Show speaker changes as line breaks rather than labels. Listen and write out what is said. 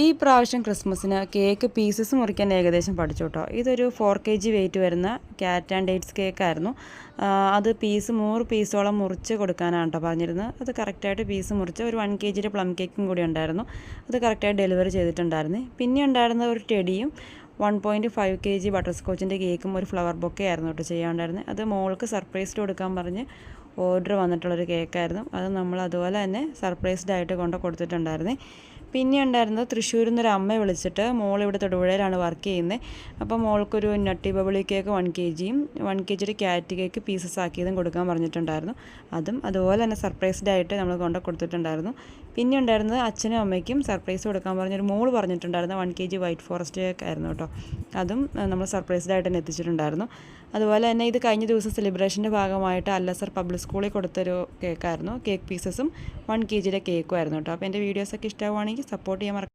ഈ പ്രാവശ്യം ക്രിസ്മസിന് കേക്ക് പീസസ് മുറിക്കാൻ ഏകദേശം പഠിച്ചു കേട്ടോ. ഇതൊരു 4 kg വെയിറ്റ് വരുന്ന ക്യാറ്റ് ആൻഡ് ഡേറ്റ്സ് കേക്കായിരുന്നു. അത് 100 പീസോളം മുറിച്ച് കൊടുക്കാനാണ് കേട്ടോ പറഞ്ഞിരുന്നത്. അത് കറക്റ്റായിട്ട് പീസ് മുറിച്ച് ഒരു 1 kg പ്ലം കേക്കും കൂടി ഉണ്ടായിരുന്നു. അത് കറക്റ്റായിട്ട് ഡെലിവറി ചെയ്തിട്ടുണ്ടായിരുന്നു. പിന്നെ ഉണ്ടായിരുന്ന ഒരു ടെഡിയും 1.5 kg ബട്ടർ സ്കോച്ചിൻ്റെ കേക്കും ഒരു ഫ്ലവർ ബൊക്കെ ആയിരുന്നു കേട്ടോ ചെയ്യാണ്ടായിരുന്നത്. അത് മോൾക്ക് സർപ്രൈസ്ഡ് കൊടുക്കാൻ പറഞ്ഞ് ഓർഡർ വന്നിട്ടുള്ളൊരു കേക്കായിരുന്നു. അത് നമ്മൾ അതുപോലെ തന്നെ സർപ്രൈസ്ഡ് ആയിട്ട് കൊടുത്തിട്ടുണ്ടായിരുന്നേ. പിന്നെ ഉണ്ടായിരുന്നത് തൃശ്ശൂരിൽ നിന്നൊരു അമ്മ വിളിച്ചിട്ട് മോളിവിടെ തൊടുപുഴയിലാണ് വർക്ക് ചെയ്യുന്നത്. അപ്പോൾ മോൾക്കൊരു nutty bubbly cake 1 kg 1 kg cat cake pieces ആക്കിയതും കൊടുക്കാൻ പറഞ്ഞിട്ടുണ്ടായിരുന്നു. അതും അതുപോലെ തന്നെ സർപ്രൈസ്ഡ് ആയിട്ട് നമ്മൾ കൊടുത്തിട്ടുണ്ടായിരുന്നു. പിന്നെ ഉണ്ടായിരുന്നത് അച്ഛനും അമ്മയ്ക്കും സർപ്രൈസ് കൊടുക്കാൻ പറഞ്ഞൊരു മോൾ പറഞ്ഞിട്ടുണ്ടായിരുന്നു 1 kg വൈറ്റ് ഫോറസ്റ്റ് കേക്ക് ആയിരുന്നു കേട്ടോ. അതും നമ്മൾ സർപ്രൈസ്ഡ് ആയിട്ട് തന്നെ എത്തിച്ചിട്ടുണ്ടായിരുന്നു. അതുപോലെ തന്നെ ഇത് കഴിഞ്ഞ ദിവസം സെലിബ്രേഷൻ്റെ ഭാഗമായിട്ട് അല്ലസർ പബ്ലിക് സ്കൂളിൽ കൊടുത്തൊരു കേക്കായിരുന്നു. കേക്ക് പീസസും 1 kg കേക്കും ആയിരുന്നു കേട്ടോ. അപ്പോൾ എൻ്റെ വീഡിയോസൊക്കെ ഇഷ്ടമാവുകയാണെങ്കിൽ സപ്പോർട്ട് ചെയ്യാൻ മറക്കാം.